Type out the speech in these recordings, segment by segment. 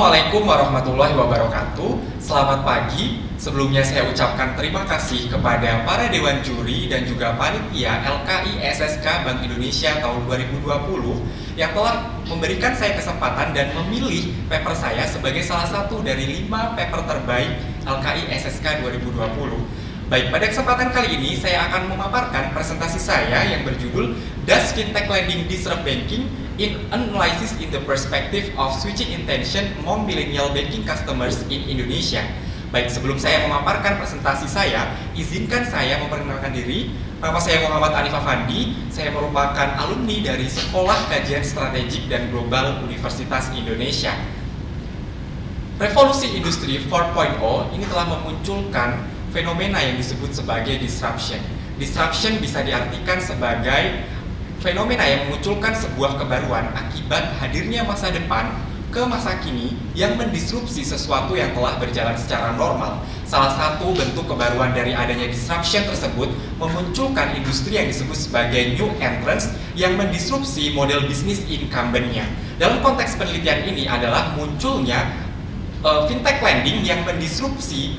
Assalamualaikum warahmatullahi wabarakatuh. Selamat pagi. Sebelumnya saya ucapkan terima kasih kepada para dewan juri dan juga panitia LKI SSK Bank Indonesia tahun 2020 yang telah memberikan saya kesempatan dan memilih paper saya sebagai salah satu dari 5 paper terbaik LKI SSK 2020. Baik, pada kesempatan kali ini saya akan memaparkan presentasi saya yang berjudul Does Fintech Lending Disrupt Banking in Analysis in the Perspective of Switching Intention Among Millennial Banking Customers in Indonesia. Baik, sebelum saya memaparkan presentasi saya, izinkan saya memperkenalkan diri. Nama saya Muhammad Anif Afandi, saya merupakan alumni dari Sekolah Kajian Strategik dan Global Universitas Indonesia. Revolusi Industri 4.0 ini telah memunculkan fenomena yang disebut sebagai disruption. Disruption bisa diartikan sebagai fenomena yang memunculkan sebuah kebaruan akibat hadirnya masa depan ke masa kini yang mendisrupsi sesuatu yang telah berjalan secara normal. Salah satu bentuk kebaruan dari adanya disruption tersebut memunculkan industri yang disebut sebagai new entrants yang mendisrupsi model bisnis incumbent-nya. Dalam konteks penelitian ini adalah munculnya fintech lending yang mendisrupsi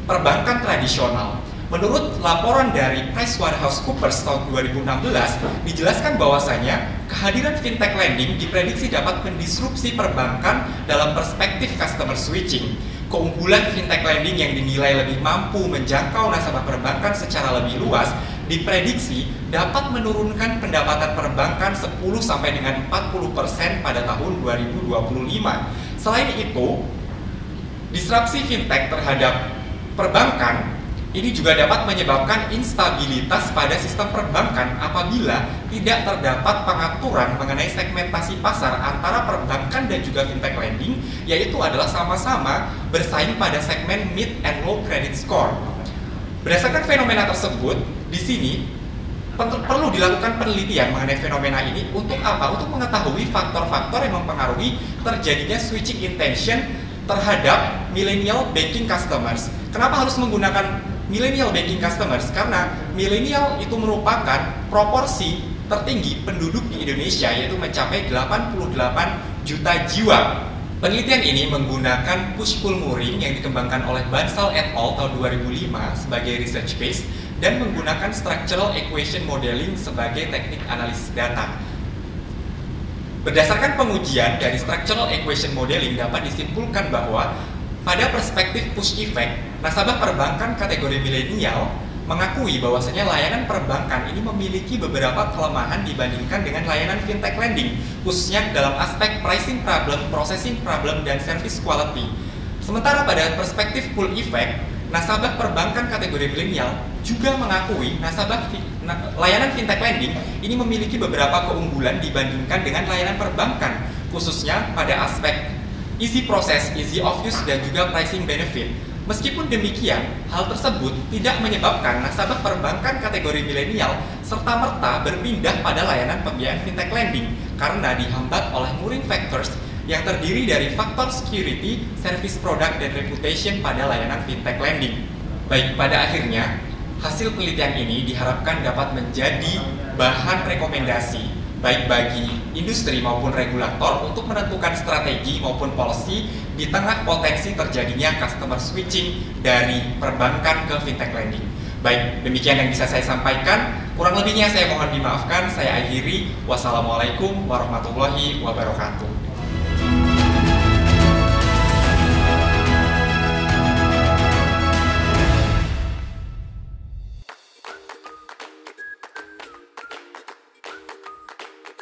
perbankan tradisional. Menurut laporan dari PricewaterhouseCoopers tahun 2016, dijelaskan bahwasanya kehadiran fintech lending diprediksi dapat mendisrupsi perbankan dalam perspektif customer switching. Keunggulan fintech lending yang dinilai lebih mampu menjangkau nasabah perbankan secara lebih luas diprediksi dapat menurunkan pendapatan perbankan 10 sampai dengan 40% pada tahun 2025. Selain itu, disrupsi fintech terhadap perbankan ini juga dapat menyebabkan instabilitas pada sistem perbankan apabila tidak terdapat pengaturan mengenai segmentasi pasar antara perbankan dan juga fintech lending, yaitu adalah sama-sama bersaing pada segmen mid and low credit score. Berdasarkan fenomena tersebut, di sini perlu dilakukan penelitian mengenai fenomena ini untuk apa? Untuk mengetahui faktor-faktor yang mempengaruhi terjadinya switching intention terhadap millennial banking customers. Kenapa harus menggunakan millennial banking customers? Karena millennial itu merupakan proporsi tertinggi penduduk di Indonesia, yaitu mencapai 88 juta jiwa. Penelitian ini menggunakan push-pull mooring yang dikembangkan oleh Bansal et al. Tahun 2005 sebagai research base dan menggunakan structural equation modeling sebagai teknik analisis data. Berdasarkan pengujian dari structural equation modeling dapat disimpulkan bahwa pada perspektif push effect, nasabah perbankan kategori milenial mengakui bahwasanya layanan perbankan ini memiliki beberapa kelemahan dibandingkan dengan layanan fintech lending, khususnya dalam aspek pricing problem, processing problem, dan service quality. Sementara pada perspektif pull effect, nasabah perbankan kategori milenial juga mengakui layanan fintech lending ini memiliki beberapa keunggulan dibandingkan dengan layanan perbankan, khususnya pada aspek easy process, easy of use, dan juga pricing benefit. Meskipun demikian, hal tersebut tidak menyebabkan nasabah perbankan kategori milenial serta-merta berpindah pada layanan pembiayaan fintech lending karena dihambat oleh mooring factors yang terdiri dari faktor security, service product, dan reputation pada layanan fintech lending. Baik, pada akhirnya, hasil penelitian ini diharapkan dapat menjadi bahan rekomendasi baik bagi industri maupun regulator untuk menentukan strategi maupun policy di tengah potensi terjadinya customer switching dari perbankan ke fintech lending. Baik, demikian yang bisa saya sampaikan. Kurang lebihnya saya mohon dimaafkan. Saya akhiri. Wassalamualaikum warahmatullahi wabarakatuh.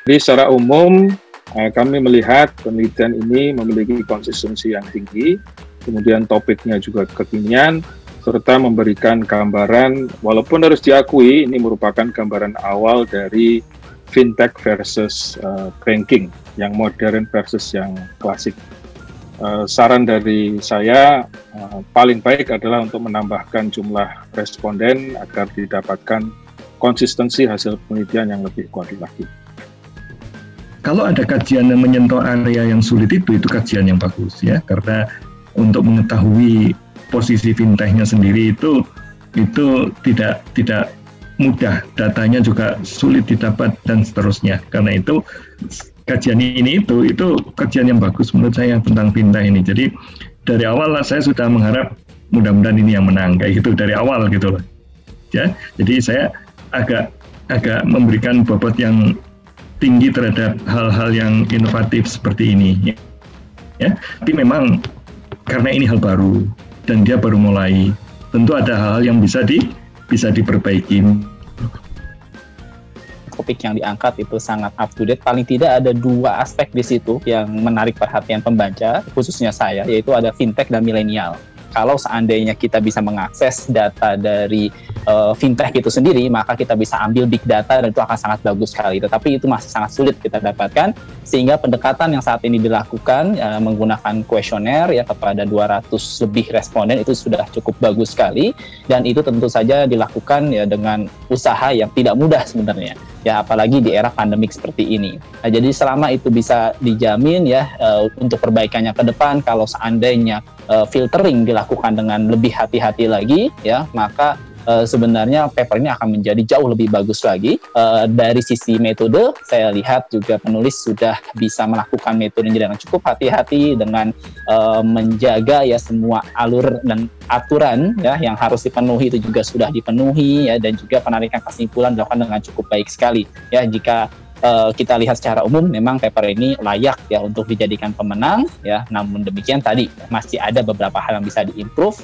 Jadi secara umum kami melihat penelitian ini memiliki konsistensi yang tinggi, kemudian topiknya juga kekinian, serta memberikan gambaran, walaupun harus diakui ini merupakan gambaran awal dari fintech versus banking, yang modern versus yang klasik. Saran dari saya paling baik adalah untuk menambahkan jumlah responden agar didapatkan konsistensi hasil penelitian yang lebih kuat lagi. Kalau ada kajian yang menyentuh area yang sulit itu kajian yang bagus ya, karena untuk mengetahui posisi fintechnya sendiri itu tidak mudah, datanya juga sulit didapat dan seterusnya. Karena itu kajian ini itu kajian yang bagus menurut saya tentang fintech ini. Jadi dari awal saya sudah mengharap mudah-mudahan ini yang menang kayak gitu dari awal gitu loh. Ya, jadi saya agak memberikan bobot yang tinggi terhadap hal-hal yang inovatif seperti ini. Ya, tapi memang karena ini hal baru dan dia baru mulai, tentu ada hal-hal yang bisa diperbaiki. Topik yang diangkat itu sangat up to date. Paling tidak ada 2 aspek di situ yang menarik perhatian pembaca, khususnya saya, yaitu ada fintech dan milenial. Kalau seandainya kita bisa mengakses data dari fintech itu sendiri, maka kita bisa ambil big data dan itu akan sangat bagus sekali. Tetapi itu masih sangat sulit kita dapatkan, sehingga pendekatan yang saat ini dilakukan menggunakan kuesioner ya kepada 200 lebih responden itu sudah cukup bagus sekali, dan itu tentu saja dilakukan ya dengan usaha yang tidak mudah sebenarnya. Ya, apalagi di era pandemik seperti ini. Nah, jadi selama itu bisa dijamin ya untuk perbaikannya ke depan, kalau seandainya filtering dilakukan dengan lebih hati-hati lagi ya, maka sebenarnya paper ini akan menjadi jauh lebih bagus lagi. Dari sisi metode, saya lihat juga penulis sudah bisa melakukan metodenya dengan cukup hati-hati, dengan menjaga ya semua alur dan aturan ya yang harus dipenuhi itu juga sudah dipenuhi ya, dan juga penarikan kesimpulan dilakukan dengan cukup baik sekali ya. Jika kita lihat secara umum memang paper ini layak ya untuk dijadikan pemenang ya, namun demikian tadi masih ada beberapa hal yang bisa diimprove